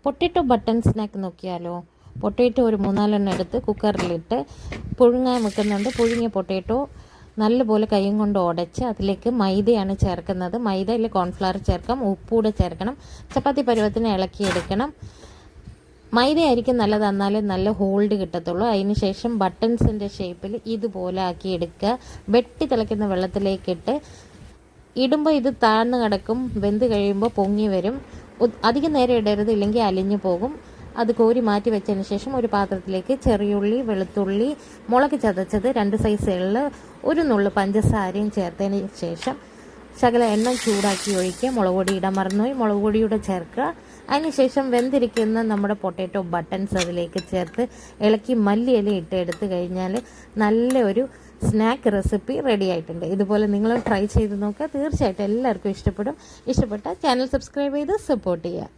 Potato button snack നോക്കിയാലോ. Potato ഒരു 3-4 എടുത്ത് കുക്കറിലിട്ട് പുഴുങ്ങാൻ വെക്കുന്നുണ്ട്. പുഴുങ്ങിയ പൊട്ടറ്റോ നല്ലപോലെ കൈയും കൊണ്ട് ഉടച്ച് അതിലേക്ക് മൈദയാണ് ചേർക്കുന്നത്. മൈദയിൽ കോൺഫ്ലവർ ചേർക്കാം, ഉപ്പൂടെ ചേർക്കണം. ചപ്പാത്തി പരുവത്തിന് ഇളക്കിയെടുക്കണം. മൈദയായിരിക്കും നല്ലത്, എന്നാലേ നല്ല ഹോൾഡ് കിട്ടത്തുള്ളൂ. അതിന് ശേഷം ബട്ടൺസിൻ്റെ ഷേപ്പിൽ ഇതുപോലെ ആക്കിയെടുക്കുക. വെട്ടി തിളയ്ക്കുന്ന വെള്ളത്തിലേക്കിട്ട് ഇടുമ്പോൾ ഇത് താഴ്ന്നു കിടക്കും. വെന്ത് കഴിയുമ്പോൾ പൊങ്ങി വരും. അധികം നേരം ഇടരുത്, ഇല്ലെങ്കിൽ അലിഞ്ഞു പോകും. അത് കോരി മാറ്റി വെച്ചതിന് ശേഷം ഒരു പാത്രത്തിലേക്ക് ചെറിയുള്ളി, വെളുത്തുള്ളി, മുളക് ചതച്ചത്, 2 സൈസ് എള്ള്, ഒരു നുള്ളു പഞ്ചസാരയും ചേർത്തതിന് ശേഷം ശകല എണ്ണ ചൂടാക്കി ഒഴിക്കുക. മുളക് പൊടി ഇടാൻ മറന്നുപോയി, മുളക് പൊടിയൂടെ ചേർക്കുക. അതിനുശേഷം വെന്തിരിക്കുന്ന നമ്മുടെ പൊട്ടറ്റോ ബട്ടൺസ് അതിലേക്ക് ചേർത്ത് ഇളക്കി മല്ലിയില ഇട്ട് എടുത്തു കഴിഞ്ഞാൽ നല്ല ഒരു സ്നാക്ക് റെസിപ്പി റെഡി ആയിട്ടുണ്ട്. ഇതുപോലെ നിങ്ങൾ ട്രൈ ചെയ്ത് നോക്കുക. തീർച്ചയായിട്ടും എല്ലാവർക്കും ഇഷ്ടപ്പെട്ടാൽ ചാനൽ സബ്സ്ക്രൈബ് ചെയ്ത് സപ്പോർട്ട് ചെയ്യുക.